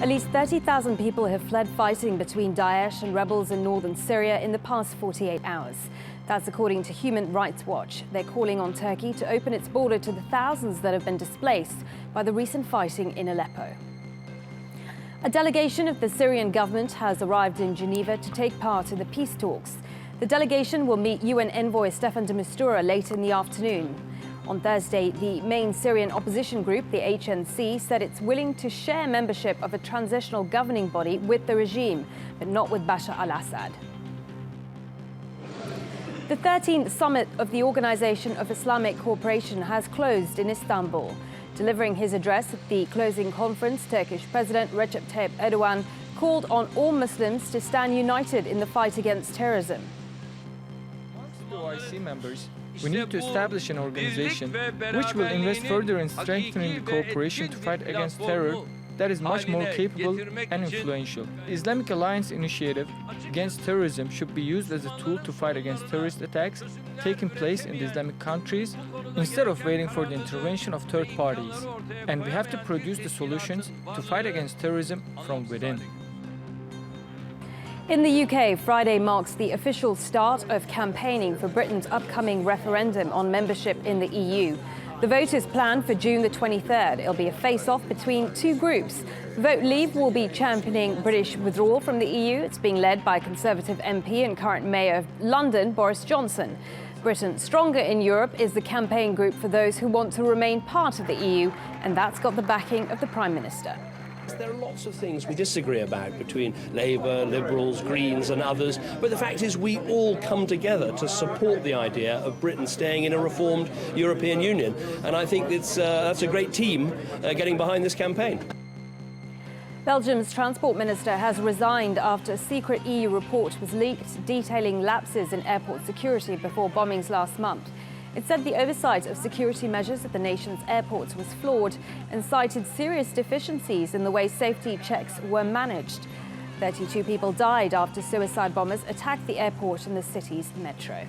At least 30,000 people have fled fighting between Daesh and rebels in northern Syria in the past 48 hours. That's according to Human Rights Watch. They're calling on Turkey to open its border to the thousands that have been displaced by the recent fighting in Aleppo. A delegation of the Syrian government has arrived in Geneva to take part in the peace talks. The delegation will meet UN envoy Staffan de Mistura later in the afternoon. On Thursday, the main Syrian opposition group, the HNC, said it's willing to share membership of a transitional governing body with the regime, but not with Bashar al-Assad. The 13th summit of the Organization of Islamic Cooperation has closed in Istanbul. Delivering his address at the closing conference, Turkish President Recep Tayyip Erdogan called on all Muslims to stand united in the fight against terrorism. OIC members, we need to establish an organization which will invest further in strengthening the cooperation to fight against terror that is much more capable and influential. The Islamic Alliance initiative against terrorism should be used as a tool to fight against terrorist attacks taking place in the Islamic countries instead of waiting for the intervention of third parties. And we have to produce the solutions to fight against terrorism from within. In the UK, Friday marks the official start of campaigning for Britain's upcoming referendum on membership in the EU. The vote is planned for June the 23rd. It'll be a face-off between two groups. Vote Leave will be championing British withdrawal from the EU. It's being led by Conservative MP and current Mayor of London, Boris Johnson. Britain Stronger in Europe is the campaign group for those who want to remain part of the EU, and that's got the backing of the Prime Minister. There are lots of things we disagree about between Labour, Liberals, Greens and others, but the fact is we all come together to support the idea of Britain staying in a reformed European Union. And I think that's a great team getting behind this campaign. Belgium's Transport Minister has resigned after a secret EU report was leaked detailing lapses in airport security before bombings last month. It said the oversight of security measures at the nation's airports was flawed and cited serious deficiencies in the way safety checks were managed. 32 people died after suicide bombers attacked the airport in the city's metro.